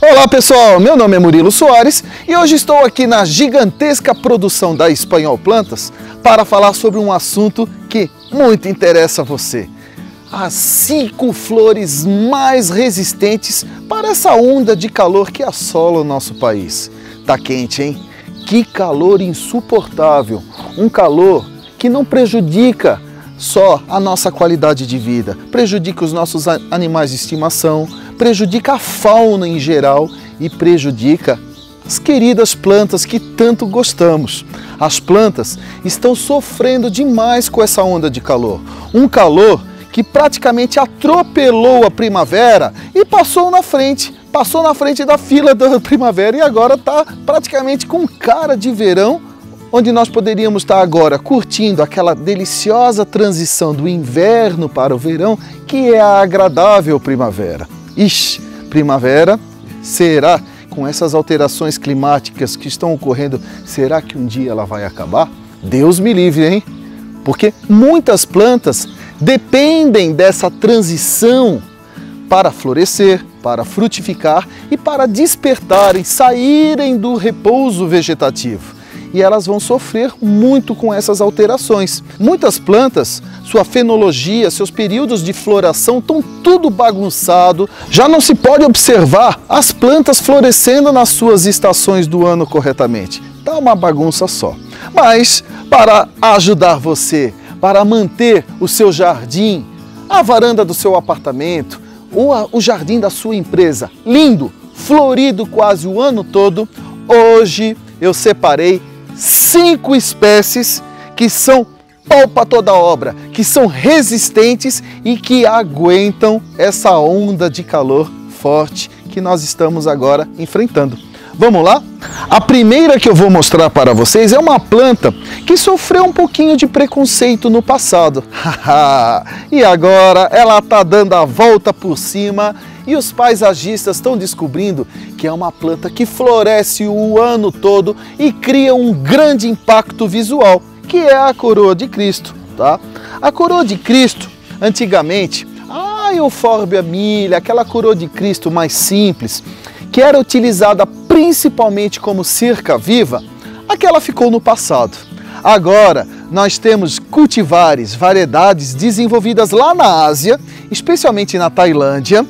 Olá pessoal, meu nome é Murilo Soares e hoje estou aqui na gigantesca produção da Espanhol Plantas para falar sobre um assunto que muito interessa a você. As 5 flores mais resistentes para essa onda de calor que assola o nosso país. Tá quente, hein? Que calor insuportável, um calor que não prejudica só a nossa qualidade de vida, prejudica os nossos animais de estimação, prejudica a fauna em geral e prejudica as queridas plantas que tanto gostamos. As plantas estão sofrendo demais com essa onda de calor, um calor que praticamente atropelou a primavera e passou na frente da fila da primavera e agora está praticamente com cara de verão, onde nós poderíamos estar agora curtindo aquela deliciosa transição do inverno para o verão, que é a agradável primavera. Ixi, primavera, será? Com essas alterações climáticas que estão ocorrendo, será que um dia ela vai acabar? Deus me livre, hein? Porque muitas plantas dependem dessa transição para florescer, para frutificar e para despertarem, saírem do repouso vegetativo. E elas vão sofrer muito com essas alterações. Muitas plantas, sua fenologia, seus períodos de floração estão tudo bagunçado. Já não se pode observar as plantas florescendo nas suas estações do ano corretamente. Tá uma bagunça só. Mas para ajudar você, para manter o seu jardim, a varanda do seu apartamento, ou o jardim da sua empresa lindo, florido quase o ano todo, hoje eu separei 5 espécies que são pau para toda obra, que são resistentes e que aguentam essa onda de calor forte que nós estamos agora enfrentando. Vamos lá? A primeira que eu vou mostrar para vocês é uma planta que sofreu um pouquinho de preconceito no passado. E agora ela está dando a volta por cima e os paisagistas estão descobrindo que é uma planta que floresce o ano todo e cria um grande impacto visual, que é a coroa de Cristo, tá? A coroa de Cristo, antigamente, a Euphorbia milha, aquela coroa de Cristo mais simples, que era utilizada principalmente como cerca viva, aquela ficou no passado. Agora nós temos cultivares, variedades desenvolvidas lá na Ásia, especialmente na Tailândia,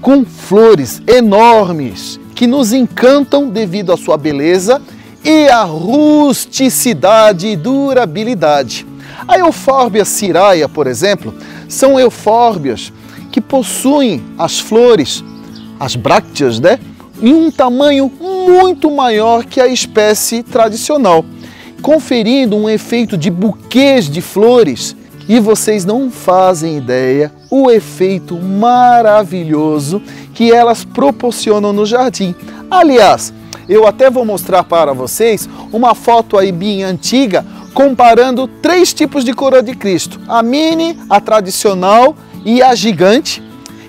com flores enormes que nos encantam devido à sua beleza e à rusticidade e durabilidade. A Euphorbia cirrhaea, por exemplo, são eufórbias que possuem as flores, as brácteas, né, em um tamanho muito maior que a espécie tradicional, conferindo um efeito de buquês de flores. E vocês não fazem ideia o efeito maravilhoso que elas proporcionam no jardim. Aliás, eu até vou mostrar para vocês uma foto aí bem antiga, comparando 3 tipos de coroa de Cristo. A mini, a tradicional e a gigante.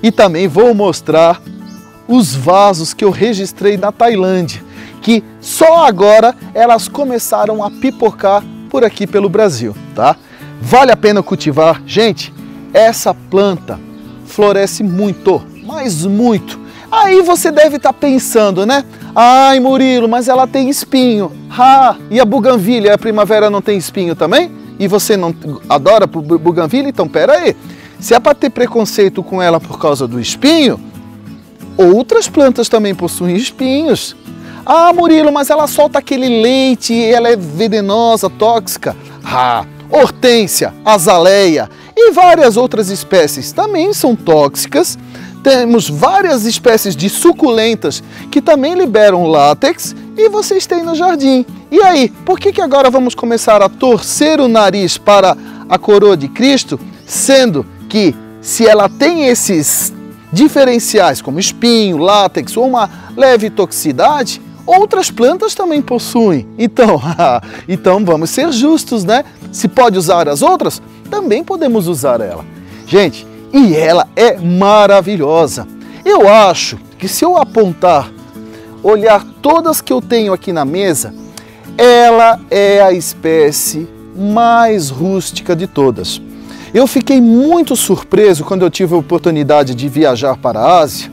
E também vou mostrar os vasos que eu registrei na Tailândia, que só agora elas começaram a pipocar por aqui pelo Brasil, tá? Vale a pena cultivar. Gente, essa planta floresce muito, mas muito. Aí você deve estar pensando, né? Ai, Murilo, mas ela tem espinho. E a buganvília, a primavera não tem espinho também? E você não adora buganvília? Então, pera aí. Se é para ter preconceito com ela por causa do espinho, outras plantas também possuem espinhos. Ah, Murilo, mas ela solta aquele leite e ela é venenosa, tóxica. Hortênsia, azaleia e várias outras espécies também são tóxicas. Temos várias espécies de suculentas que também liberam látex e vocês têm no jardim. E aí, por que agora vamos começar a torcer o nariz para a coroa de Cristo, sendo que se ela tem esses diferenciais como espinho, látex ou uma leve toxicidade, outras plantas também possuem. Então vamos ser justos, né? Se pode usar as outras, também podemos usar ela. Gente, e ela é maravilhosa. Eu acho que se eu apontar, olhar todas que eu tenho aqui na mesa, ela é a espécie mais rústica de todas. Eu fiquei muito surpreso quando eu tive a oportunidade de viajar para a Ásia,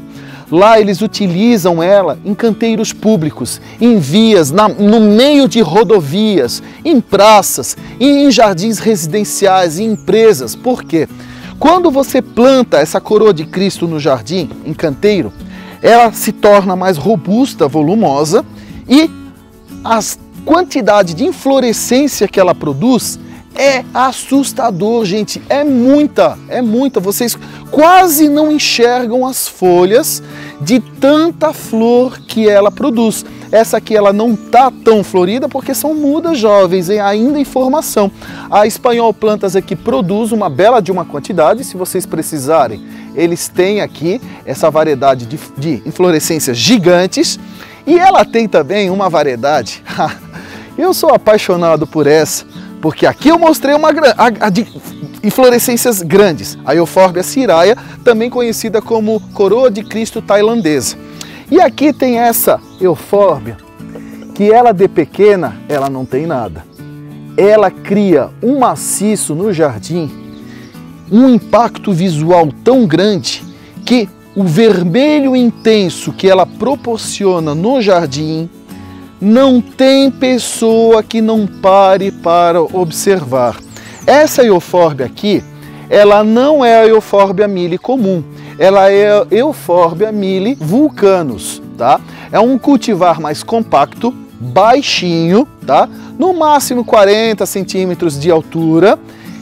Lá eles utilizam ela em canteiros públicos, em vias, no meio de rodovias, em praças, em jardins residenciais, em empresas. Por quê? Quando você planta essa coroa de Cristo no jardim, em canteiro, ela se torna mais robusta, volumosa, e a quantidade de inflorescência que ela produz é assustador, gente. É muita. Vocês quase não enxergam as folhas de tanta flor que ela produz. Essa aqui ela não está tão florida porque são mudas jovens e ainda em formação. A Espanhol Plantas aqui produz uma bela de uma quantidade. Se vocês precisarem, eles têm aqui essa variedade de inflorescências gigantes. E ela tem também uma variedade, eu sou apaixonado por essa, porque aqui eu mostrei de inflorescências grandes, a Euphorbia ciraya, também conhecida como coroa de Cristo tailandesa. E aqui tem essa Euphorbia, que ela de pequena, ela não tem nada. Ela cria um maciço no jardim, um impacto visual tão grande que o vermelho intenso que ela proporciona no jardim, não tem pessoa que não pare para observar. Essa Euphorbia aqui, ela não é a Euphorbia mili comum, ela é a Euphorbia mili vulcanus, tá? É um cultivar mais compacto, baixinho, tá? No máximo 40 centímetros de altura,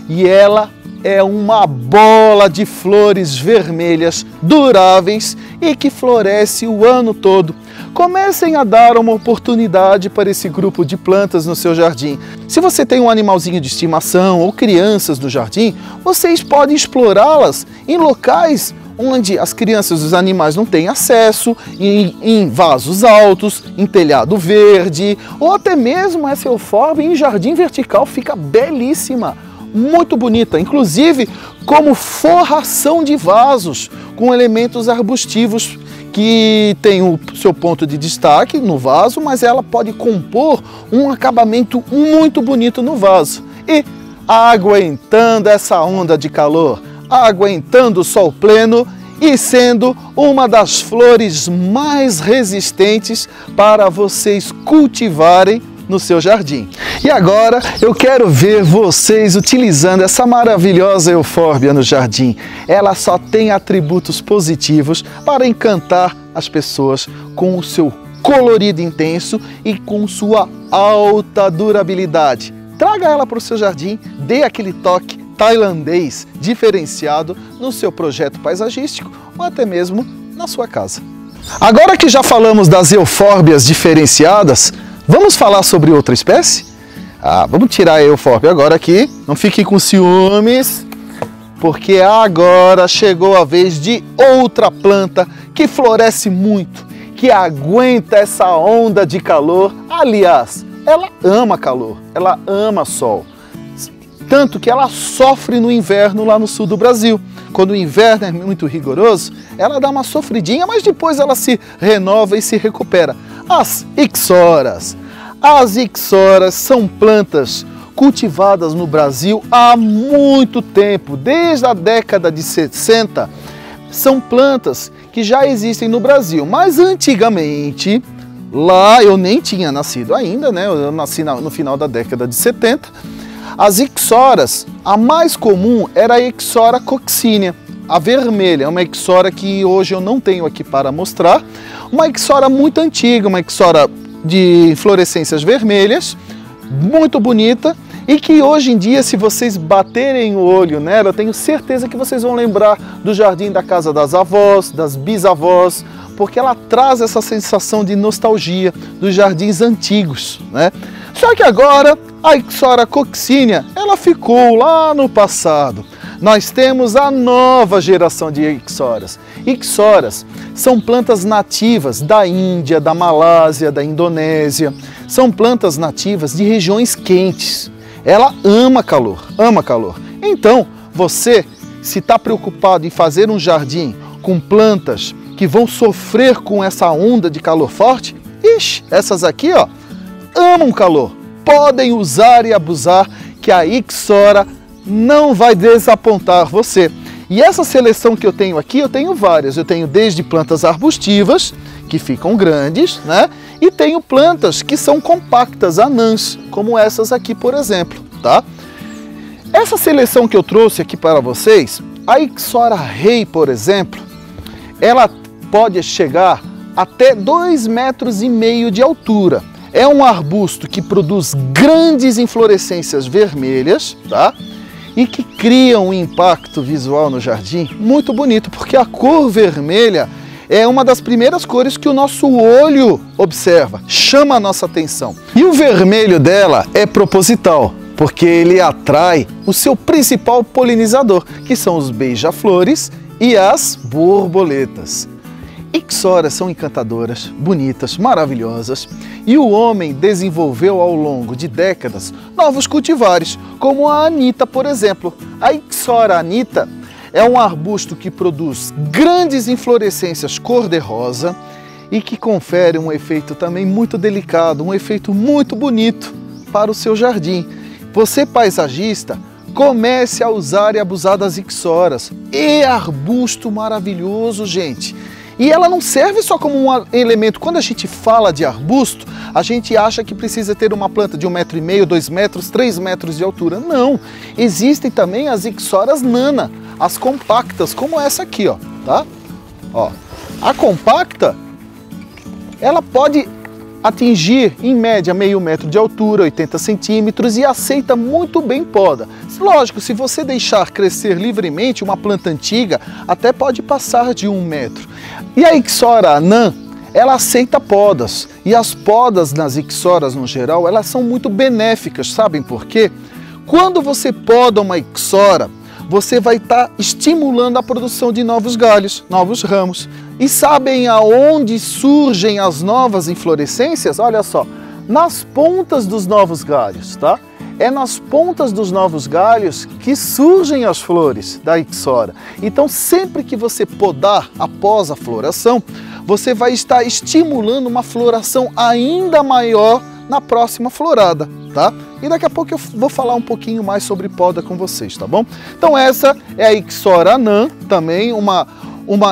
e ela é uma bola de flores vermelhas duráveis e que floresce o ano todo. Comecem a dar uma oportunidade para esse grupo de plantas no seu jardim. Se você tem um animalzinho de estimação ou crianças no jardim, vocês podem explorá-las em locais onde as crianças e os animais não têm acesso, em vasos altos, em telhado verde, ou até mesmo essa Euphorbia em jardim vertical fica belíssima. Muito bonita, inclusive como forração de vasos com elementos arbustivos que tem o seu ponto de destaque no vaso, mas ela pode compor um acabamento muito bonito no vaso. E aguentando essa onda de calor, aguentando o sol pleno e sendo uma das flores mais resistentes para vocês cultivarem no seu jardim. E agora eu quero ver vocês utilizando essa maravilhosa Euphorbia no jardim. Ela só tem atributos positivos para encantar as pessoas com o seu colorido intenso e com sua alta durabilidade. Traga ela para o seu jardim, dê aquele toque tailandês diferenciado no seu projeto paisagístico ou até mesmo na sua casa. Agora que já falamos das Euphorbas diferenciadas, vamos falar sobre outra espécie? Vamos tirar a Euphorbia agora aqui, não fiquem com ciúmes, porque agora chegou a vez de outra planta que floresce muito, que aguenta essa onda de calor. Aliás, ela ama calor, ela ama sol, tanto que ela sofre no inverno lá no sul do Brasil. Quando o inverno é muito rigoroso, ela dá uma sofridinha, mas depois ela se renova e se recupera. As ixoras. As ixoras são plantas cultivadas no Brasil há muito tempo, desde a década de 60. São plantas que já existem no Brasil, mas antigamente, lá eu nem tinha nascido ainda, né? Eu nasci no final da década de 70. As ixoras, a mais comum era a Ixora coccinea, a vermelha, é uma ixora que hoje eu não tenho aqui para mostrar, uma ixora muito antiga, uma ixora de inflorescências vermelhas, muito bonita, e que hoje em dia, se vocês baterem o olho nela, eu tenho certeza que vocês vão lembrar do jardim da casa das avós, das bisavós, porque ela traz essa sensação de nostalgia dos jardins antigos, né? Só que agora a Ixora coccinea, ela ficou lá no passado. Nós temos a nova geração de ixoras. Ixoras são plantas nativas da Índia, da Malásia, da Indonésia. São plantas nativas de regiões quentes. Ela ama calor, ama calor. Então, você, se está preocupado em fazer um jardim com plantas que vão sofrer com essa onda de calor forte, essas aqui, ó, amam calor. Podem usar e abusar que a Ixora não vai desapontar você. E essa seleção que eu tenho aqui, eu tenho várias. Eu tenho desde plantas arbustivas, que ficam grandes, né? E tenho plantas que são compactas, anãs, como essas aqui, por exemplo, tá? Essa seleção que eu trouxe aqui para vocês, a Ixora rei, por exemplo, ela pode chegar até 2,5 metros de altura. É um arbusto que produz grandes inflorescências vermelhas, tá? E que cria um impacto visual no jardim muito bonito, porque a cor vermelha é uma das primeiras cores que o nosso olho observa, chama a nossa atenção. E o vermelho dela é proposital, porque ele atrai o seu principal polinizador, que são os beija-flores e as borboletas. Ixoras são encantadoras, bonitas, maravilhosas, e o homem desenvolveu ao longo de décadas novos cultivares, como a Anita, por exemplo. A Ixora Anita é um arbusto que produz grandes inflorescências cor-de-rosa e que confere um efeito também muito delicado, um efeito muito bonito para o seu jardim. Você, paisagista, comece a usar e abusar das Ixoras. É arbusto maravilhoso, gente. E ela não serve só como um elemento. Quando a gente fala de arbusto, a gente acha que precisa ter uma planta de 1,5 metro, 2 metros, 3 metros de altura. Não! Existem também as Ixoras nana, as compactas, como essa aqui, ó, tá? Ó, a compacta, ela pode atingir, em média, 0,5 metro de altura, 80 centímetros, e aceita muito bem poda. Lógico, se você deixar crescer livremente uma planta antiga, até pode passar de 1 metro. E a Ixora anã, ela aceita podas. E as podas nas Ixoras, no geral, elas são muito benéficas, sabem por quê? Quando você poda uma Ixora, você vai estar estimulando a produção de novos galhos, novos ramos. E sabem aonde surgem as novas inflorescências? Olha só, nas pontas dos novos galhos, tá? É nas pontas dos novos galhos que surgem as flores da Ixora. Então, sempre que você podar após a floração, você vai estar estimulando uma floração ainda maior na próxima florada, tá? E daqui a pouco eu vou falar um pouquinho mais sobre poda com vocês, tá bom? Então essa é a Ixora anã, também uma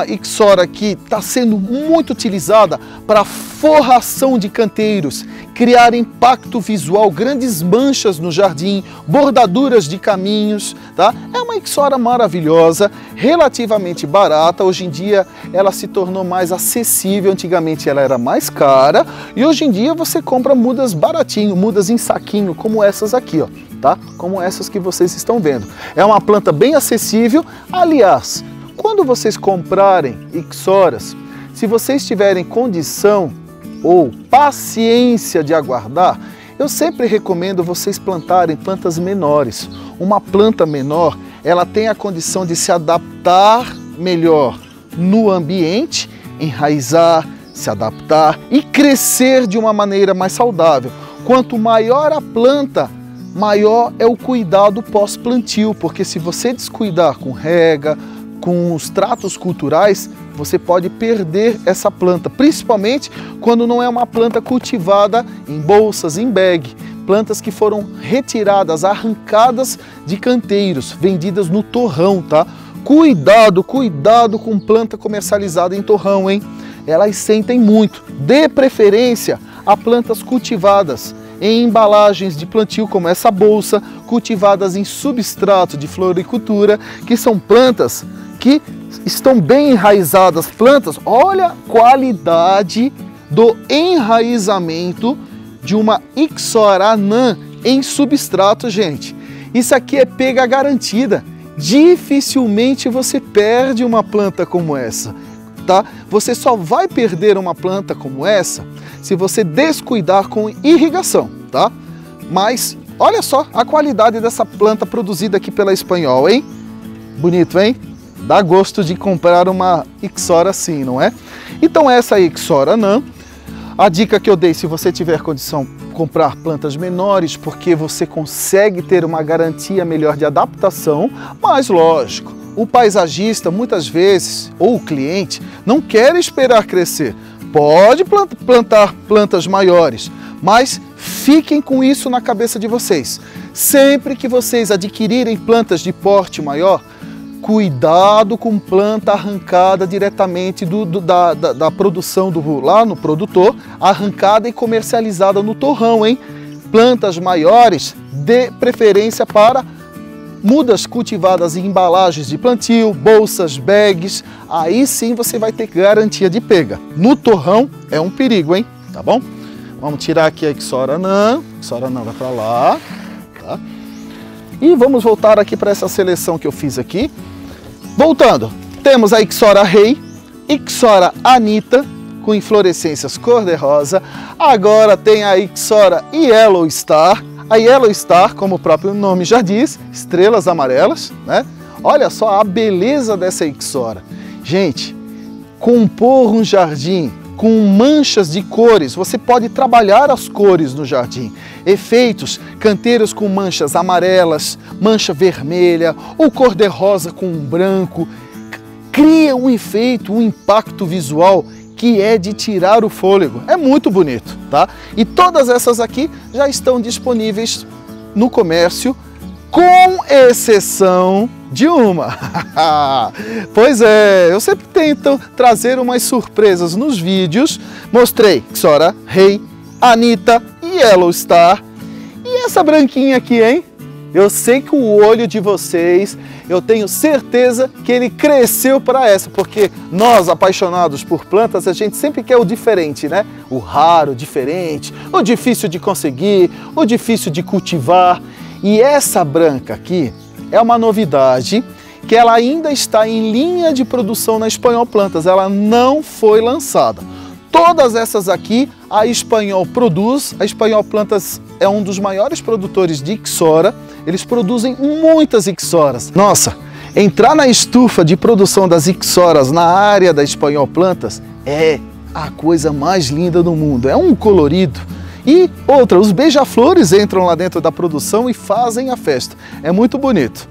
Ixora que está sendo muito utilizada para forração de canteiros, criar impacto visual, grandes manchas no jardim, bordaduras de caminhos, tá? É uma Ixora maravilhosa, relativamente barata. Hoje em dia ela se tornou mais acessível, antigamente ela era mais cara, e hoje em dia você compra mudas baratinho, mudas em saquinho, como essas aqui, ó, tá? Como essas que vocês estão vendo. É uma planta bem acessível. Aliás, quando vocês comprarem Ixoras, se vocês tiverem condição ou paciência de aguardar, eu sempre recomendo vocês plantarem plantas menores. Uma planta menor, ela tem a condição de se adaptar melhor no ambiente, enraizar, se adaptar e crescer de uma maneira mais saudável. Quanto maior a planta, maior é o cuidado pós-plantio, porque se você descuidar com rega, com os tratos culturais, você pode perder essa planta, principalmente quando não é uma planta cultivada em bolsas, em bag, plantas que foram retiradas, arrancadas de canteiros, vendidas no torrão, tá? Cuidado, cuidado com planta comercializada em torrão, hein? Elas sentem muito. Dê preferência a plantas cultivadas em embalagens de plantio, como essa bolsa, cultivadas em substrato de floricultura, que são plantas que estão bem enraizadas. Plantas, olha a qualidade do enraizamento de uma Ixora anã em substrato, gente. Isso aqui é pega garantida. Dificilmente você perde uma planta como essa, tá? Você só vai perder uma planta como essa se você descuidar com irrigação, tá? Mas olha só a qualidade dessa planta produzida aqui pela Espanhol, hein? Bonito, hein? Dá gosto de comprar uma Ixora assim, não é? Então essa é a Ixora anã. A dica que eu dei, se você tiver condição, comprar plantas menores, porque você consegue ter uma garantia melhor de adaptação, mas lógico, o paisagista muitas vezes, ou o cliente, não quer esperar crescer. Pode plantar plantas maiores, mas fiquem com isso na cabeça de vocês. Sempre que vocês adquirirem plantas de porte maior, cuidado com planta arrancada diretamente da produção lá no produtor, arrancada e comercializada no torrão, hein? Plantas maiores, dê preferência para mudas cultivadas em embalagens de plantio, bolsas, bags, aí sim você vai ter garantia de pega. No torrão é um perigo, hein? Tá bom? Vamos tirar aqui a Ixora anã vai para lá, tá? E vamos voltar aqui para essa seleção que eu fiz aqui. Voltando, temos a Ixora rei, Ixora anita, com inflorescências cor-de-rosa. Agora tem a Ixora Yellow Star. A Yellow Star, como o próprio nome já diz, estrelas amarelas, né? Olha só a beleza dessa Ixora. Gente, compor um jardim com manchas de cores, você pode trabalhar as cores no jardim. Efeitos, canteiros com manchas amarelas, mancha vermelha, ou cor-de-rosa com um branco. Cria um efeito, um impacto visual que é de tirar o fôlego. É muito bonito, tá? E todas essas aqui já estão disponíveis no comércio, com exceção de uma. Pois é, eu sempre tento trazer umas surpresas nos vídeos. Mostrei Ixora rei, Anita e Yellow Star. E essa branquinha aqui, hein? Eu sei que o olho de vocês, eu tenho certeza que ele cresceu para essa, porque nós, apaixonados por plantas, a gente sempre quer o diferente, né? O raro, o diferente, o difícil de conseguir, o difícil de cultivar. E essa branca aqui é uma novidade, que ela ainda está em linha de produção na Espanhol Plantas, ela não foi lançada. Todas essas aqui a Espanhol produz. A Espanhol Plantas é um dos maiores produtores de Ixora. Eles produzem muitas Ixoras. Nossa, entrar na estufa de produção das Ixoras na área da Espanhol Plantas é a coisa mais linda do mundo. É um colorido. E outra, os beija-flores entram lá dentro da produção e fazem a festa. É muito bonito.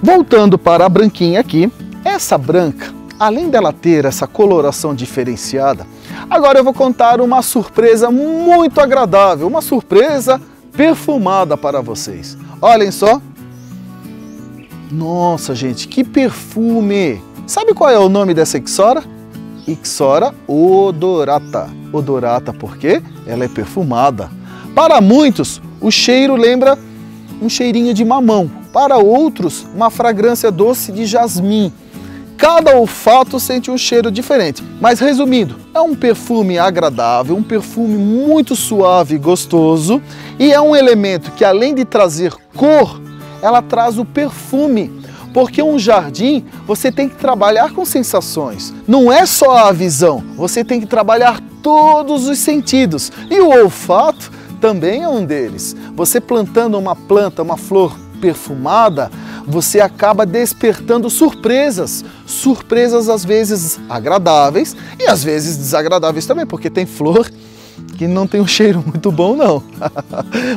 Voltando para a branquinha aqui, essa branca, além dela ter essa coloração diferenciada, agora eu vou contar uma surpresa muito agradável, uma surpresa perfumada para vocês. Olhem só. Nossa, gente, que perfume! Sabe qual é o nome dessa Ixora? Ixora odorata. Odorata porque ela é perfumada. Para muitos, o cheiro lembra um cheirinho de mamão. Para outros, uma fragrância doce de jasmim. Cada olfato sente um cheiro diferente. Mas resumindo, é um perfume agradável, um perfume muito suave e gostoso. E é um elemento que, além de trazer cor, ela traz o perfume. Porque um jardim, você tem que trabalhar com sensações. Não é só a visão, você tem que trabalhar todos os sentidos. E o olfato também é um deles. Você plantando uma planta, uma flor perfumada, você acaba despertando surpresas. Surpresas às vezes agradáveis e às vezes desagradáveis também, porque tem flor que não tem um cheiro muito bom não.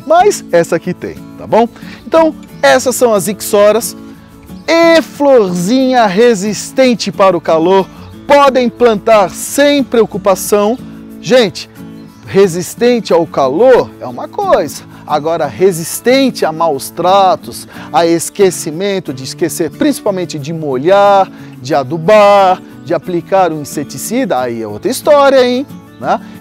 Mas essa aqui tem, tá bom? Então, essas são as Ixoras. E florzinha resistente para o calor, podem plantar sem preocupação. Gente, resistente ao calor é uma coisa, agora resistente a maus tratos, a esquecimento, de esquecer principalmente de molhar, de adubar, de aplicar um inseticida, aí é outra história, hein?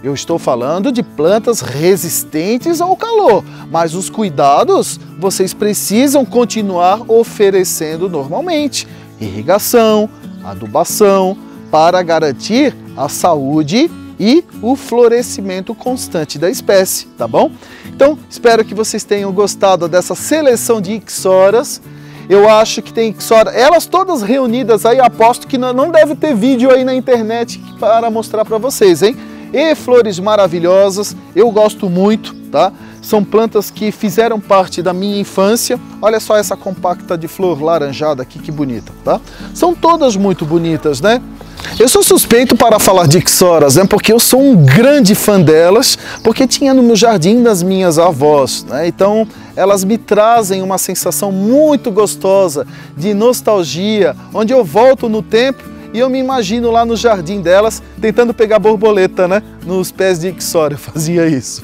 Eu estou falando de plantas resistentes ao calor, mas os cuidados vocês precisam continuar oferecendo normalmente. Irrigação, adubação, para garantir a saúde e o florescimento constante da espécie, tá bom? Então, espero que vocês tenham gostado dessa seleção de Ixoras. Eu acho que tem Ixora, elas todas reunidas aí, aposto que não deve ter vídeo aí na internet para mostrar para vocês, hein? E flores maravilhosas, eu gosto muito, tá? São plantas que fizeram parte da minha infância. Olha só essa compacta de flor laranjada aqui, que bonita, tá? São todas muito bonitas, né? Eu sou suspeito para falar de Ixoras, né? Porque eu sou um grande fã delas, porque tinha no meu jardim das minhas avós, né? Então, elas me trazem uma sensação muito gostosa de nostalgia, onde eu volto no tempo e eu me imagino lá no jardim delas, tentando pegar borboleta, né? Nos pés de Ixora, eu fazia isso.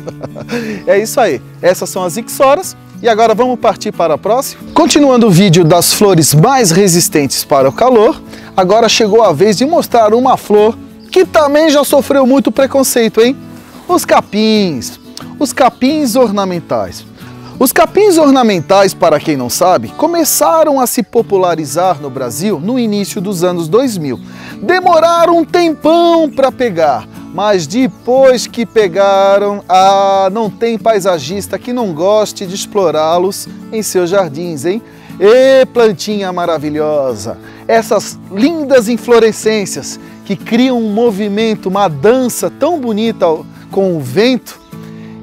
É isso aí. Essas são as Ixoras E agora vamos partir para a próxima? Continuando o vídeo das flores mais resistentes para o calor, agora chegou a vez de mostrar uma flor que também já sofreu muito preconceito, hein? Os capins. Os capins ornamentais. Os capins ornamentais, para quem não sabe, começaram a se popularizar no Brasil no início dos anos 2000. Demoraram um tempão para pegar, mas depois que pegaram, não tem paisagista que não goste de explorá-los em seus jardins, hein? Ê, plantinha maravilhosa! Essas lindas inflorescências que criam um movimento, uma dança tão bonita com o vento,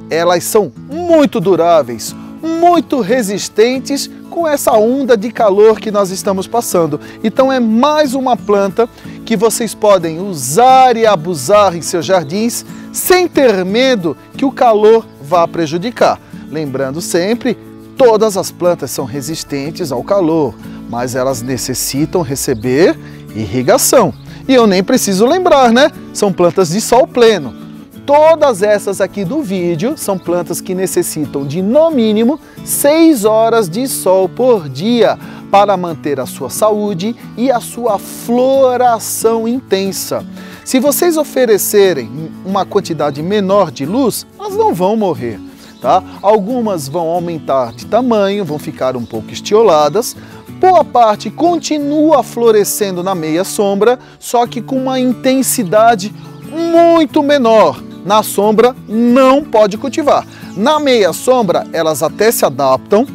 elas são muito duráveis, muito resistentes com essa onda de calor que nós estamos passando. Então é mais uma planta que vocês podem usar e abusar em seus jardins sem ter medo que o calor vá prejudicar. Lembrando sempre, todas as plantas são resistentes ao calor, mas elas necessitam receber irrigação. E eu nem preciso lembrar, né? São plantas de sol pleno. Todas essas aqui do vídeo são plantas que necessitam de, no mínimo, 6 horas de sol por dia para manter a sua saúde e a sua floração intensa. Se vocês oferecerem uma quantidade menor de luz, elas não vão morrer, tá? Algumas vão aumentar de tamanho, vão ficar um pouco estioladas. Boa parte continua florescendo na meia sombra, só que com uma intensidade muito menor. Na sombra não pode cultivar. Na meia sombra elas até se adaptam,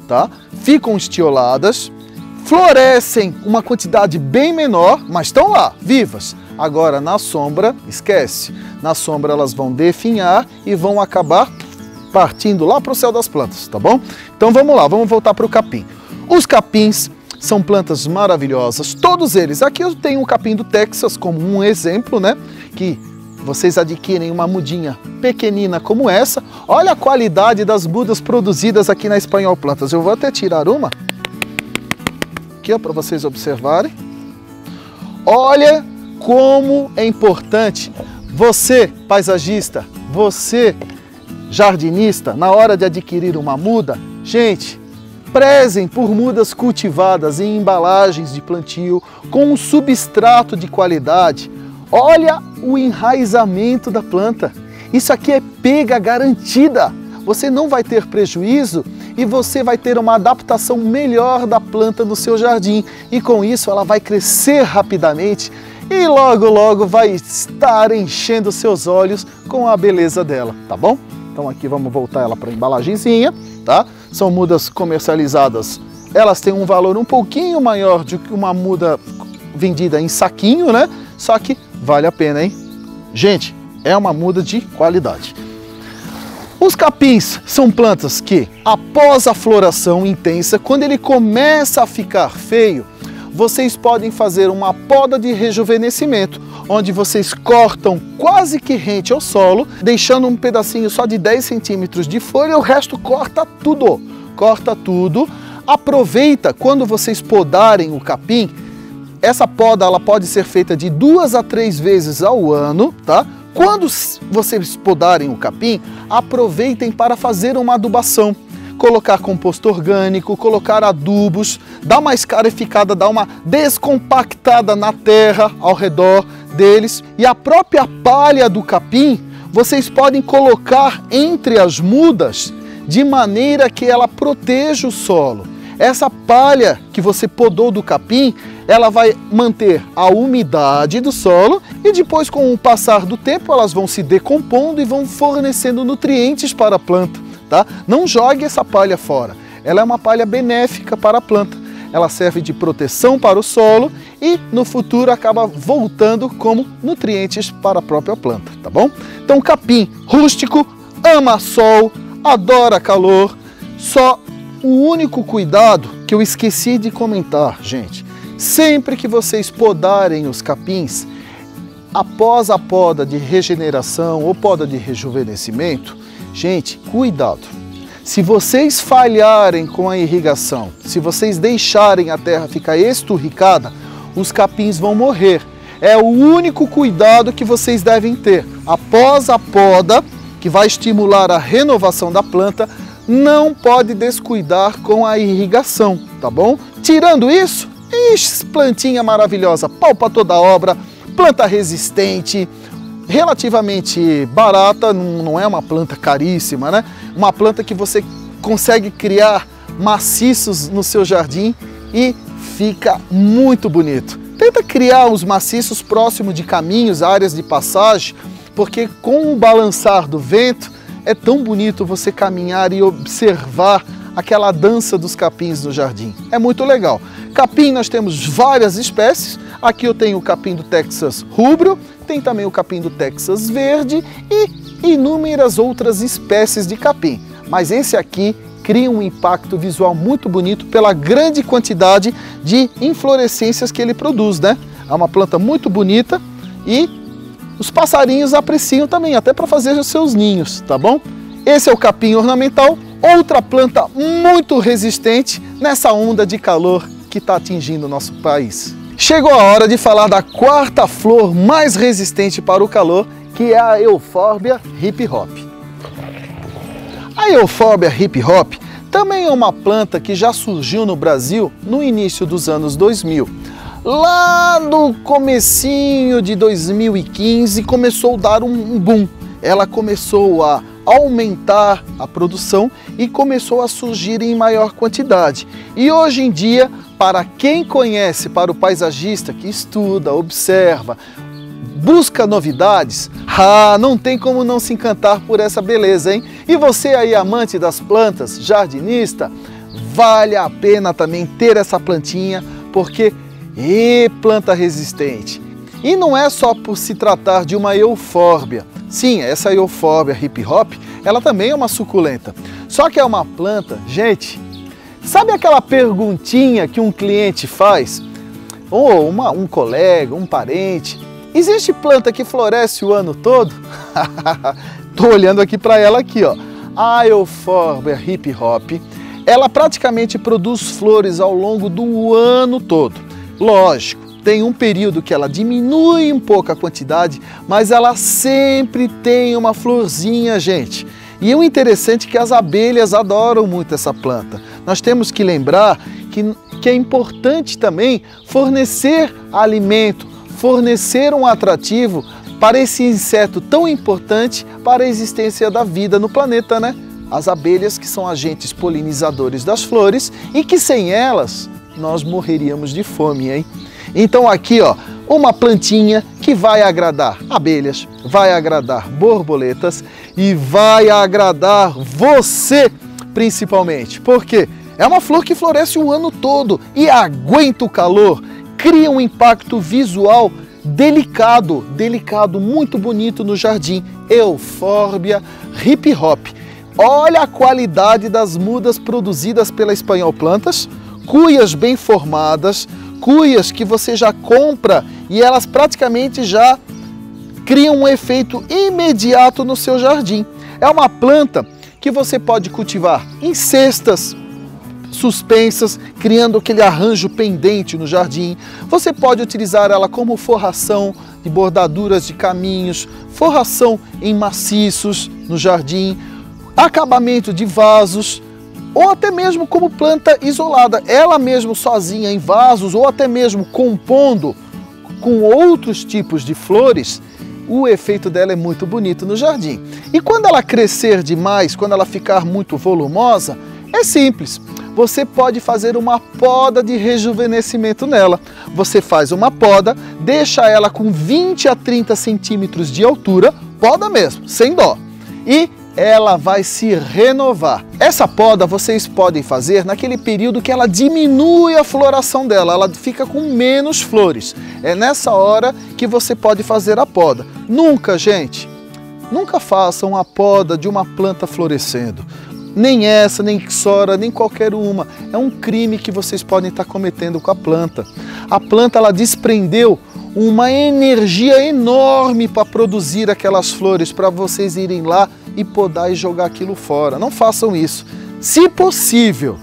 tá? Ficam estioladas, florescem uma quantidade bem menor, mas estão lá, vivas. Agora na sombra, esquece. Na sombra elas vão definhar e vão acabar partindo lá para o céu das plantas, tá bom? Então vamos lá, vamos voltar para o capim. Os capins são plantas maravilhosas, todos eles. Aqui eu tenho o capim do Texas como um exemplo, né? Que vocês adquirem uma mudinha pequenina como essa. Olha a qualidade das mudas produzidas aqui na Espanhol Plantas. Eu vou até tirar uma. Aqui, ó, para vocês observarem. Olha como é importante você, paisagista, você, jardinista, na hora de adquirir uma muda, gente, prezem por mudas cultivadas em embalagens de plantio com um substrato de qualidade. Olha o enraizamento da planta. Isso aqui é pega garantida. Você não vai ter prejuízo e você vai ter uma adaptação melhor da planta no seu jardim. E com isso ela vai crescer rapidamente e logo logo vai estar enchendo seus olhos com a beleza dela, tá bom? Então aqui vamos voltar ela para a embalagenzinha, tá? São mudas comercializadas. Elas têm um valor um pouquinho maior do que uma muda vendida em saquinho, né? Só que vale a pena, hein? Gente, é uma muda de qualidade. Os capins são plantas que, após a floração intensa, quando ele começa a ficar feio, vocês podem fazer uma poda de rejuvenescimento, onde vocês cortam quase que rente ao solo, deixando um pedacinho só de 10 centímetros de folha, e o resto corta tudo. Corta tudo. Aproveita quando vocês podarem o capim. Essa poda ela pode ser feita de 2 a 3 vezes ao ano, tá? Quando vocês podarem o capim, aproveitem para fazer uma adubação. Colocar composto orgânico, colocar adubos, dar uma escarificada, dar uma descompactada na terra ao redor deles. E a própria palha do capim, vocês podem colocar entre as mudas de maneira que ela proteja o solo. Essa palha que você podou do capim, ela vai manter a umidade do solo e depois, com o passar do tempo, elas vão se decompondo e vão fornecendo nutrientes para a planta, tá? Não jogue essa palha fora. Ela é uma palha benéfica para a planta. Ela serve de proteção para o solo e no futuro acaba voltando como nutrientes para a própria planta, tá bom? Então, capim rústico, ama sol, adora calor, só o único cuidado que eu esqueci de comentar, gente, sempre que vocês podarem os capins, após a poda de regeneração ou poda de rejuvenescimento, gente, cuidado. Se vocês falharem com a irrigação, se vocês deixarem a terra ficar esturricada, os capins vão morrer. É o único cuidado que vocês devem ter. Após a poda, que vai estimular a renovação da planta, não pode descuidar com a irrigação, tá bom? Tirando isso, plantinha maravilhosa, pau para toda obra, planta resistente, relativamente barata, não é uma planta caríssima, né? Uma planta que você consegue criar maciços no seu jardim e fica muito bonito. Tenta criar os maciços próximo de caminhos, áreas de passagem, porque com o balançar do vento é tão bonito você caminhar e observar aquela dança dos capins no jardim. É muito legal. Capim nós temos várias espécies. Aqui eu tenho o capim do Texas rubro, tem também o capim do Texas verde e inúmeras outras espécies de capim. Mas esse aqui cria um impacto visual muito bonito pela grande quantidade de inflorescências que ele produz, né? É uma planta muito bonita e os passarinhos apreciam também, até para fazer os seus ninhos, tá bom? Esse é o capim ornamental, outra planta muito resistente nessa onda de calor que está atingindo o nosso país. Chegou a hora de falar da quarta flor mais resistente para o calor, que é a Euphorbia hip hop. A Euphorbia hip hop também é uma planta que já surgiu no Brasil no início dos anos 2000. Lá no comecinho de 2015 começou a dar um boom. Ela começou a aumentar a produção e começou a surgir em maior quantidade. E hoje em dia, para quem conhece, para o paisagista que estuda, observa, busca novidades, não tem como não se encantar por essa beleza, hein? E você aí, amante das plantas, jardinista, vale a pena também ter essa plantinha, porque planta resistente. E não é só por se tratar de uma eufórbia. Sim, essa Euphorbia hip hop, ela também é uma suculenta. Só que é uma planta, gente, sabe aquela perguntinha que um cliente faz? Ou um colega, um parente, existe planta que floresce o ano todo? Tô olhando aqui para ela aqui, ó. A Euphorbia hip hop, ela praticamente produz flores ao longo do ano todo. Lógico, tem um período que ela diminui um pouco a quantidade, mas ela sempre tem uma florzinha, gente. E o interessante é que as abelhas adoram muito essa planta. Nós temos que lembrar que é importante também fornecer alimento, fornecer um atrativo para esse inseto tão importante para a existência da vida no planeta, né? As abelhas, que são agentes polinizadores das flores e que sem elas nós morreríamos de fome, hein? Então aqui, ó, uma plantinha que vai agradar abelhas, vai agradar borboletas e vai agradar você principalmente. Porque é uma flor que floresce o ano todo e aguenta o calor, cria um impacto visual delicado, muito bonito no jardim. Euphorbia hip hop. Olha a qualidade das mudas produzidas pela Espanhol Plantas, cuias bem formadas, cuias que você já compra e elas praticamente já criam um efeito imediato no seu jardim. É uma planta que você pode cultivar em cestas suspensas, criando aquele arranjo pendente no jardim. Você pode utilizar ela como forração de bordaduras de caminhos, forração em maciços no jardim, acabamento de vasos, ou até mesmo como planta isolada, ela mesmo sozinha em vasos, ou até mesmo compondo com outros tipos de flores, o efeito dela é muito bonito no jardim. E quando ela crescer demais, quando ela ficar muito volumosa, é simples. Você pode fazer uma poda de rejuvenescimento nela. Você faz uma poda, deixa ela com 20 a 30 centímetros de altura, poda mesmo, sem dó. E ela vai se renovar. Essa poda vocês podem fazer naquele período que ela diminui a floração dela, ela fica com menos flores. É nessa hora que você pode fazer a poda. Nunca, gente, nunca façam a poda de uma planta florescendo. Nem essa, nem Ixora, nem qualquer uma. É um crime que vocês podem estar cometendo com a planta. A planta, ela desprendeu uma energia enorme para produzir aquelas flores, para vocês irem lá e podar e jogar aquilo fora. Não façam isso. Se possível,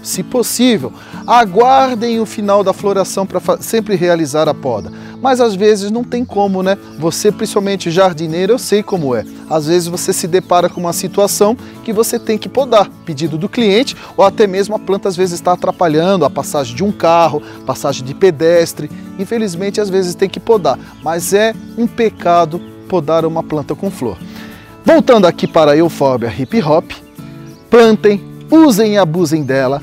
aguardem o final da floração para sempre realizar a poda. mas às vezes não tem como, né? Você, principalmente jardineiro, eu sei como é. Às vezes você se depara com uma situação que você tem que podar, pedido do cliente, ou até mesmo a planta às vezes está atrapalhando a passagem de um carro, passagem de pedestre. Infelizmente, às vezes tem que podar, mas é um pecado podar uma planta com flor. Voltando aqui para a Euphorbia Hip Hop, plantem, usem e abusem dela.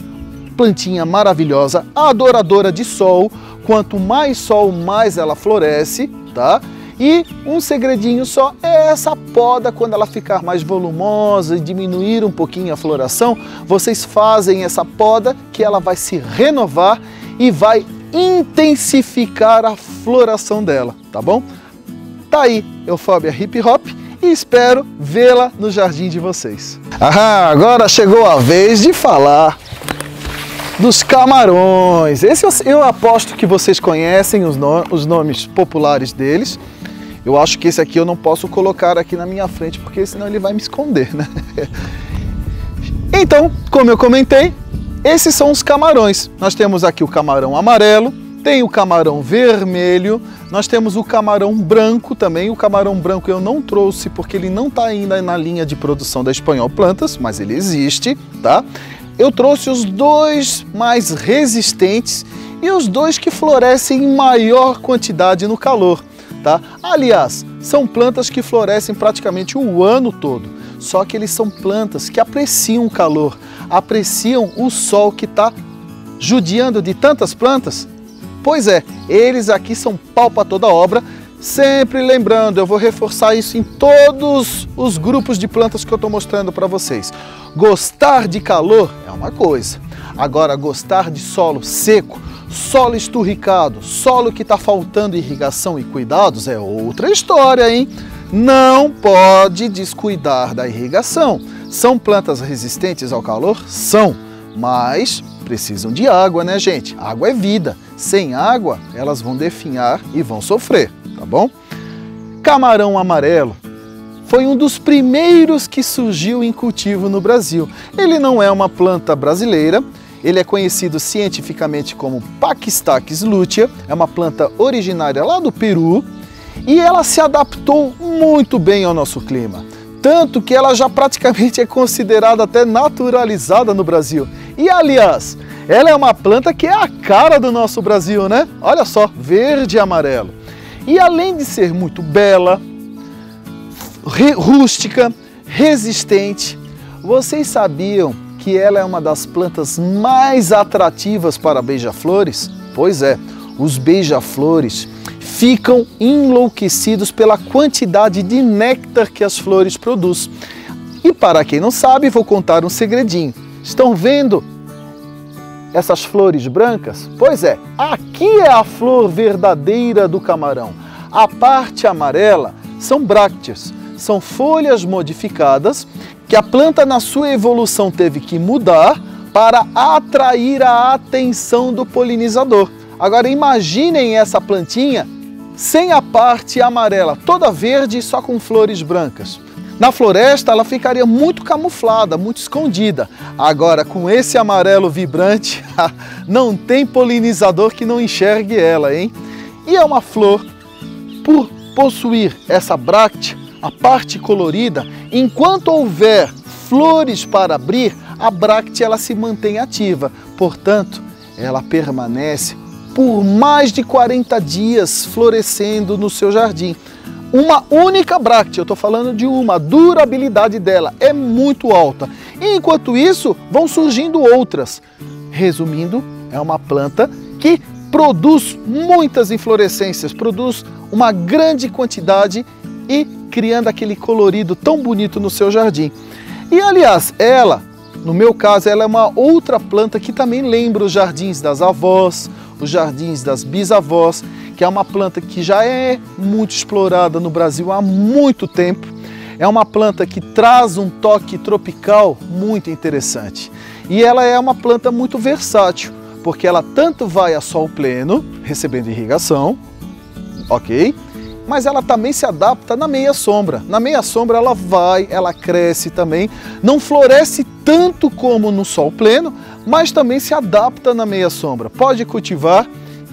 Plantinha maravilhosa, adoradora de sol. Quanto mais sol, mais ela floresce, tá? E um segredinho só é essa poda. Quando ela ficar mais volumosa e diminuir um pouquinho a floração, vocês fazem essa poda que ela vai se renovar e vai intensificar a floração dela, tá bom? Tá aí, Euphorbia Hip Hop, e espero vê-la no jardim de vocês. Agora chegou a vez de falar dos camarões. Esse eu aposto que vocês conhecem os nomes populares deles. Eu acho que esse aqui eu não posso colocar aqui na minha frente, porque senão ele vai me esconder, né? Então, como eu comentei, esses são os camarões. Nós temos aqui o camarão amarelo, tem o camarão vermelho, nós temos o camarão branco também. O camarão branco eu não trouxe porque ele não está ainda na linha de produção da Espanhol Plantas, mas ele existe, tá? Eu trouxe os dois mais resistentes e os dois que florescem em maior quantidade no calor, tá? Aliás, são plantas que florescem praticamente o ano todo, só que eles são plantas que apreciam o calor, apreciam o sol que está judiando de tantas plantas. Pois é, eles aqui são pau para toda obra. Sempre lembrando, eu vou reforçar isso em todos os grupos de plantas que eu estou mostrando para vocês. Gostar de calor é uma coisa, agora gostar de solo seco, solo esturricado, solo que está faltando irrigação e cuidados é outra história, hein? Não pode descuidar da irrigação. São plantas resistentes ao calor? São, mas precisam de água, né, gente? Água é vida. Sem água, elas vão definhar e vão sofrer, tá bom? Camarão amarelo foi um dos primeiros que surgiu em cultivo no Brasil. Ele não é uma planta brasileira, ele é conhecido cientificamente como Paquistax lutea, é uma planta originária lá do Peru e ela se adaptou muito bem ao nosso clima. Tanto que ela já praticamente é considerada até naturalizada no Brasil. E aliás, ela é uma planta que é a cara do nosso Brasil, né? Olha só, verde e amarelo. E além de ser muito bela, rústica, resistente, vocês sabiam que ela é uma das plantas mais atrativas para beija-flores? Pois é, os beija-flores ficam enlouquecidos pela quantidade de néctar que as flores produzem. E para quem não sabe, vou contar um segredinho. Estão vendo essas flores brancas? Pois é, aqui é a flor verdadeira do camarão. A parte amarela são brácteas, são folhas modificadas que a planta na sua evolução teve que mudar para atrair a atenção do polinizador. Agora imaginem essa plantinha sem a parte amarela, toda verde e só com flores brancas. Na floresta ela ficaria muito camuflada, muito escondida. Agora com esse amarelo vibrante, não tem polinizador que não enxergue ela, hein? E é uma flor, por possuir essa bráctea, a parte colorida, enquanto houver flores para abrir, a bráctea ela se mantém ativa. Portanto, ela permanece por mais de 40 dias florescendo no seu jardim. Uma única bráctea, eu estou falando de uma, a durabilidade dela é muito alta. E enquanto isso, vão surgindo outras. Resumindo, é uma planta que produz muitas inflorescências, produz uma grande quantidade e criando aquele colorido tão bonito no seu jardim. E aliás, ela, no meu caso, ela é uma outra planta que também lembra os jardins das avós, os jardins das bisavós, que é uma planta que já é muito explorada no Brasil há muito tempo. É uma planta que traz um toque tropical muito interessante. E ela é uma planta muito versátil, porque ela tanto vai a sol pleno, recebendo irrigação, ok? Mas ela também se adapta na meia sombra. Na meia sombra ela cresce também, não floresce tanto como no sol pleno, mas também se adapta na meia sombra. Pode cultivar,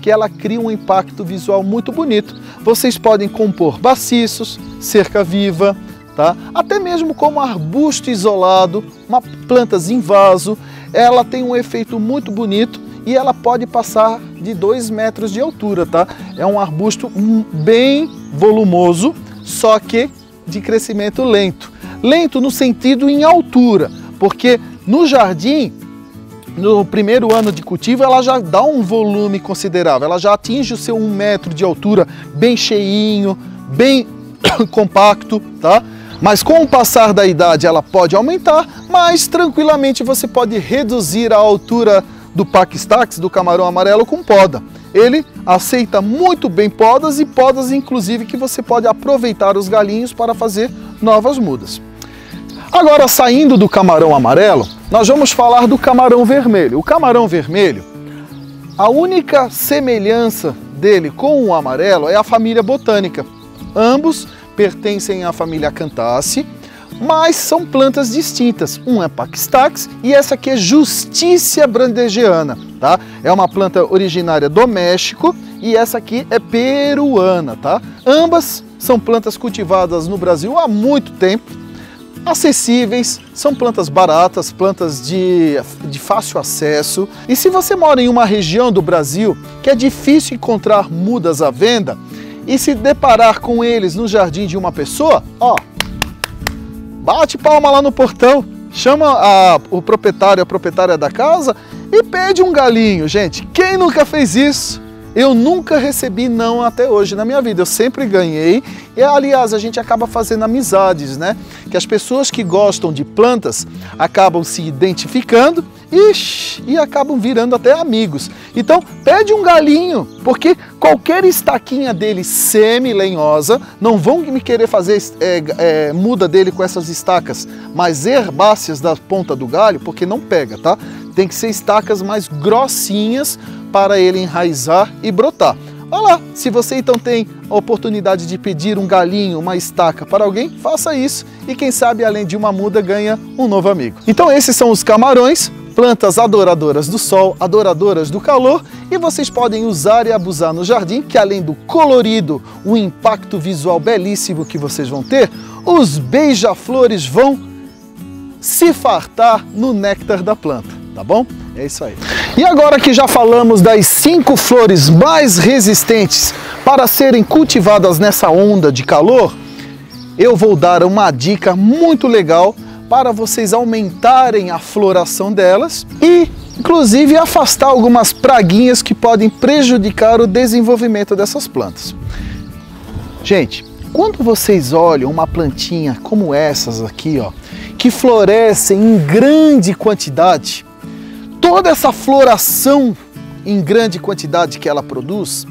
porque ela cria um impacto visual muito bonito. Vocês podem compor baciços, cerca viva, tá? Até mesmo como arbusto isolado, plantas em vaso. Ela tem um efeito muito bonito e ela pode passar de 2 metros de altura, tá? É um arbusto bem volumoso, só que de crescimento lento. Lento no sentido em altura, porque no jardim, no primeiro ano de cultivo, ela já dá um volume considerável, ela já atinge o seu 1 metro de altura, bem cheinho, bem compacto, tá? Mas com o passar da idade ela pode aumentar, mas tranquilamente você pode reduzir a altura do Paquistax, do camarão amarelo, com poda. Ele aceita muito bem podas, e podas inclusive que você pode aproveitar os galinhos para fazer novas mudas. Agora, saindo do camarão amarelo, nós vamos falar do camarão vermelho. O camarão vermelho, a única semelhança dele com o amarelo é a família botânica. Ambos pertencem à família Acanthaceae, mas são plantas distintas. Um é Paquistax e essa aqui é Justicia brandegeana, tá? É uma planta originária do México e essa aqui é peruana, tá? Ambas são plantas cultivadas no Brasil há muito tempo, acessíveis, são plantas baratas, plantas de fácil acesso. E se você mora em uma região do Brasil que é difícil encontrar mudas à venda e se deparar com eles no jardim de uma pessoa, ó, bate palma lá no portão, chama o proprietário, a proprietária da casa e pede um galinho. Gente, quem nunca fez isso? Eu nunca recebi não até hoje na minha vida, eu sempre ganhei. E aliás, a gente acaba fazendo amizades, né? Que as pessoas que gostam de plantas acabam se identificando e acabam virando até amigos. Então, pede um galinho, porque qualquer estaquinha dele semi-lenhosa, não vão me querer fazer muda dele com essas estacas mais herbáceas da ponta do galho, porque não pega, tá? Tem que ser estacas mais grossinhas para ele enraizar e brotar. Olha lá, se você então tem a oportunidade de pedir um galinho, uma estaca para alguém, faça isso e quem sabe além de uma muda ganha um novo amigo. Então esses são os camarões, plantas adoradoras do sol, adoradoras do calor, e vocês podem usar e abusar no jardim, que além do colorido, o impacto visual belíssimo que vocês vão ter, os beija-flores vão se fartar no néctar da planta, tá bom? É isso aí. E agora que já falamos das 5 flores mais resistentes para serem cultivadas nessa onda de calor, eu vou dar uma dica muito legal para vocês aumentarem a floração delas e, inclusive, afastar algumas praguinhas que podem prejudicar o desenvolvimento dessas plantas. Gente, quando vocês olham uma plantinha como essas aqui, ó, que florescem em grande quantidade, toda essa floração em grande quantidade que ela produz,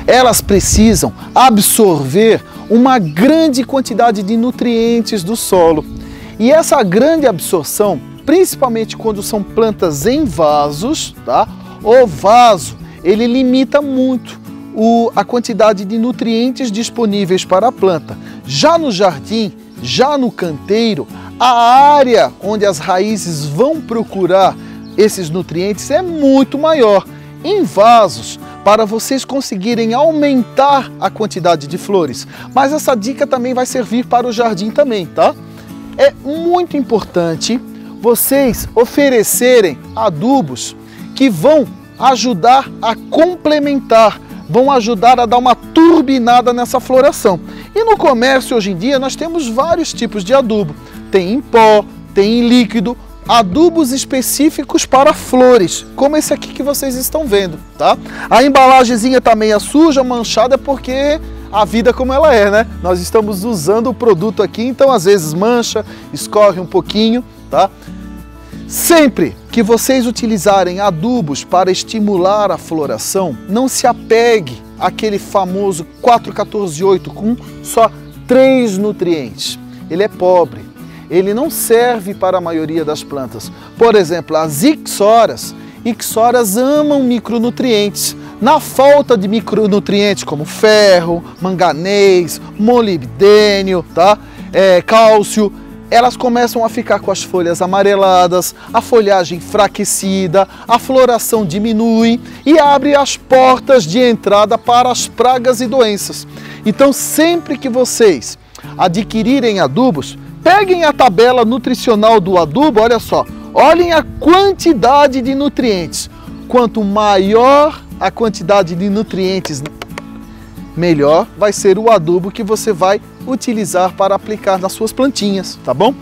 elas precisam absorver uma grande quantidade de nutrientes do solo. E essa grande absorção, principalmente quando são plantas em vasos, tá? O vaso, ele limita muito a quantidade de nutrientes disponíveis para a planta. Já no jardim, já no canteiro, a área onde as raízes vão procurar esses nutrientes é muito maior. Em vasos, para vocês conseguirem aumentar a quantidade de flores. Mas essa dica também vai servir para o jardim também, tá? É muito importante vocês oferecerem adubos que vão ajudar a complementar, vão ajudar a dar uma turbinada nessa floração. E no comércio hoje em dia nós temos vários tipos de adubo. Tem em pó, tem em líquido, adubos específicos para flores, como esse aqui que vocês estão vendo, tá? A embalagenzinha tá meio suja, manchada, porque a vida como ela é, né? Nós estamos usando o produto aqui, então às vezes mancha, escorre um pouquinho, tá? Sempre que vocês utilizarem adubos para estimular a floração, não se apegue àquele famoso 4-14-8 com só 3 nutrientes. Ele é pobre. Ele não serve para a maioria das plantas. Por exemplo, as ixoras amam micronutrientes. Na falta de micronutrientes como ferro, manganês, molibdênio, tá? Cálcio, elas começam a ficar com as folhas amareladas, a folhagem enfraquecida, a floração diminui e abre as portas de entrada para as pragas e doenças. Então, sempre que vocês adquirirem adubos, peguem a tabela nutricional do adubo, olha só, olhem a quantidade de nutrientes. Quanto maior a quantidade de nutrientes, melhor vai ser o adubo que você vai utilizar para aplicar nas suas plantinhas, tá bom?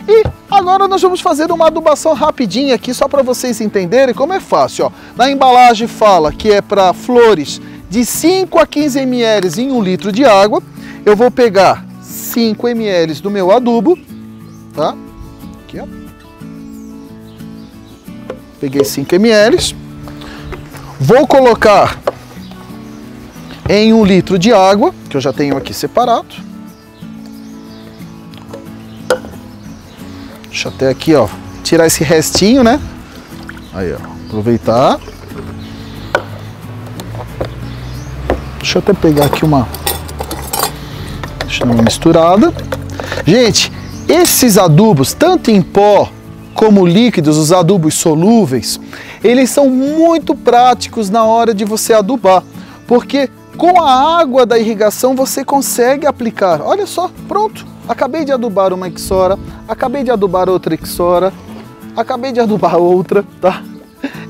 E agora nós vamos fazer uma adubação rapidinha aqui, só para vocês entenderem como é fácil, ó. Na embalagem fala que é para flores de 5 a 15 ml em 1 litro de água. Eu vou pegar 5 ml do meu adubo, tá? Aqui, ó. Peguei 5 ml. Vou colocar em 1 litro de água, que eu já tenho aqui separado. Deixa eu até aqui, ó, tirar esse restinho, né? Aí, ó, aproveitar. Deixa eu até pegar aqui deixa eu dar uma misturada. Gente, esses adubos, tanto em pó como líquidos, os adubos solúveis, eles são muito práticos na hora de você adubar, porque com a água da irrigação você consegue aplicar. Olha só, pronto. Acabei de adubar uma ixora, acabei de adubar outra ixora, acabei de adubar outra, tá?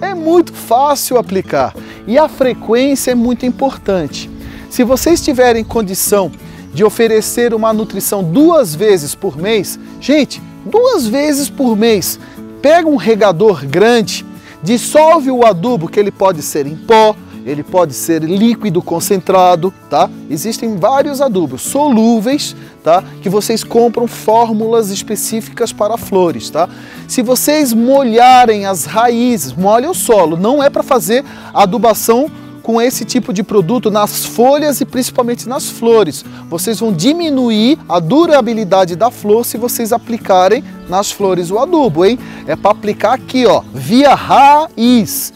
É muito fácil aplicar e a frequência é muito importante. Se vocês tiverem condição de oferecer uma nutrição 2 vezes por mês, gente, 2 vezes por mês, pega um regador grande, dissolve o adubo, que ele pode ser em pó, ele pode ser líquido concentrado, tá? Existem vários adubos solúveis, tá? Que vocês compram fórmulas específicas para flores, tá? Se vocês molharem as raízes, molhem o solo, não é para fazer adubação com esse tipo de produto nas folhas e principalmente nas flores. Vocês vão diminuir a durabilidade da flor se vocês aplicarem nas flores o adubo, hein? É para aplicar aqui, ó, via raiz,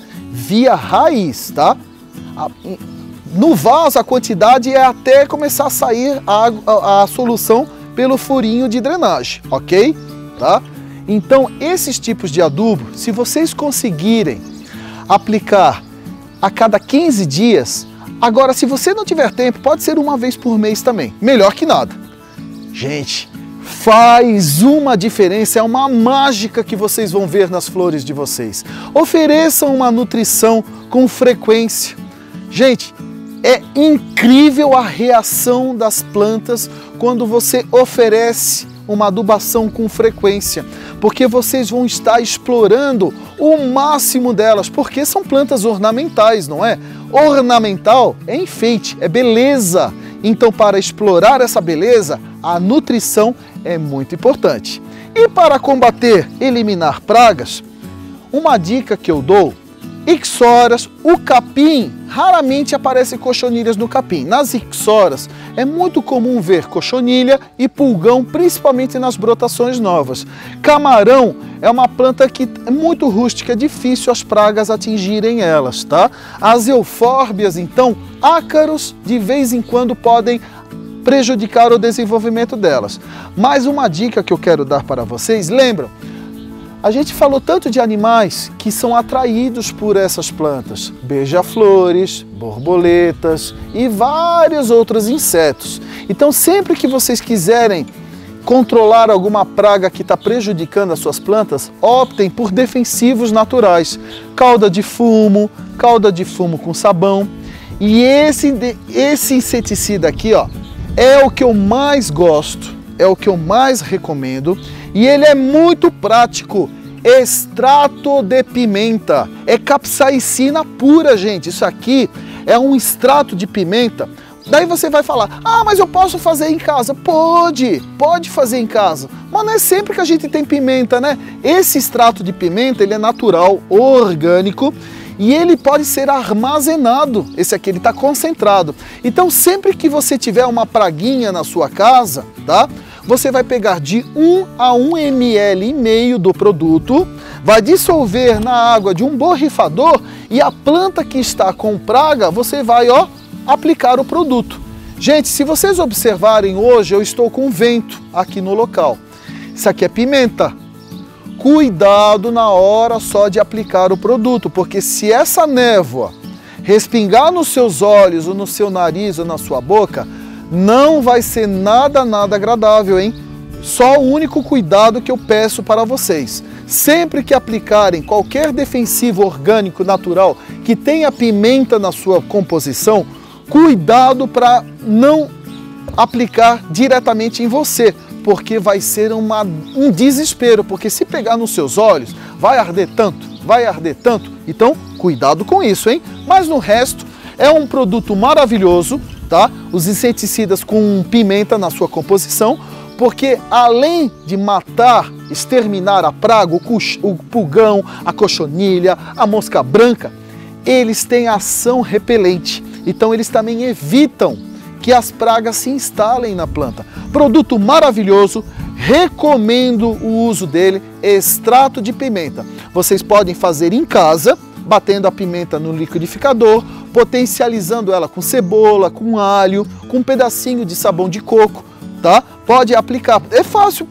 tá? No vaso a quantidade é até começar a sair a solução pelo furinho de drenagem, ok? Tá? Então esses tipos de adubo, se vocês conseguirem aplicar a cada 15 dias, agora se você não tiver tempo, pode ser 1 vez por mês também, melhor que nada. Gente, faz uma diferença, é uma mágica que vocês vão ver nas flores de vocês. Ofereçam uma nutrição com frequência. Gente, é incrível a reação das plantas quando você oferece uma adubação com frequência, porque vocês vão estar explorando o máximo delas, porque são plantas ornamentais, não é? Ornamental é enfeite, é beleza. Então, para explorar essa beleza, a nutrição é muito importante. E para combater, eliminar pragas, uma dica que eu dou: ixoras, o capim, raramente aparecem cochonilhas no capim. Nas ixoras é muito comum ver cochonilha e pulgão, principalmente nas brotações novas. Camarão é uma planta que é muito rústica, é difícil as pragas atingirem elas, tá? As eufórbias, então, ácaros, de vez em quando podem prejudicar o desenvolvimento delas. Mais uma dica que eu quero dar para vocês, lembram? A gente falou tanto de animais que são atraídos por essas plantas, beija-flores, borboletas e vários outros insetos. Então, sempre que vocês quiserem controlar alguma praga que está prejudicando as suas plantas, optem por defensivos naturais, calda de fumo com sabão. E esse inseticida aqui, ó, é o que eu mais gosto, é o que eu mais recomendo. E ele é muito prático, extrato de pimenta, é capsaicina pura, gente. Isso aqui é um extrato de pimenta. Daí você vai falar: ah, mas eu posso fazer em casa? Pode fazer em casa, mas não é sempre que a gente tem pimenta, né? Esse extrato de pimenta, ele é natural, orgânico, e ele pode ser armazenado. Esse aqui, ele está concentrado. Então, sempre que você tiver uma praguinha na sua casa, tá? Você vai pegar de 1 a 1,5 ml do produto, vai dissolver na água de um borrifador e a planta que está com praga, você vai, ó, aplicar o produto. Gente, se vocês observarem hoje, eu estou com vento aqui no local. Isso aqui é pimenta. Cuidado na hora só de aplicar o produto, porque se essa névoa respingar nos seus olhos, ou no seu nariz, ou na sua boca, não vai ser nada agradável, hein? Só o único cuidado que eu peço para vocês. Sempre que aplicarem qualquer defensivo orgânico natural que tenha pimenta na sua composição, cuidado para não aplicar diretamente em você, porque vai ser um desespero, porque se pegar nos seus olhos, vai arder tanto, então cuidado com isso, hein? Mas no resto, é um produto maravilhoso, tá? Os inseticidas com pimenta na sua composição, porque além de matar, exterminar a praga, o pulgão, a cochonilha, a mosca branca, eles têm ação repelente, então eles também evitam que as pragas se instalem na planta. Produto maravilhoso, recomendo o uso dele, extrato de pimenta. Vocês podem fazer em casa, batendo a pimenta no liquidificador, potencializando ela com cebola, com alho, com um pedacinho de sabão de coco, tá? Pode aplicar. É fácil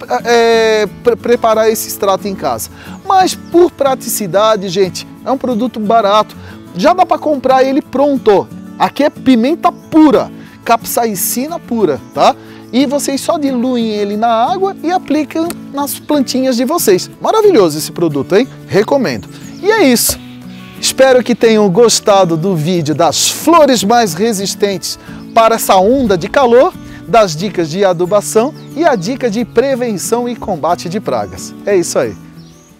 preparar esse extrato em casa, mas por praticidade, gente, é um produto barato. Já dá para comprar ele pronto. Aqui é pimenta pura, capsaicina pura, tá? E vocês só diluem ele na água e aplicam nas plantinhas de vocês. Maravilhoso esse produto, hein? Recomendo. E é isso. Espero que tenham gostado do vídeo das flores mais resistentes para essa onda de calor, das dicas de adubação e a dica de prevenção e combate de pragas. É isso aí.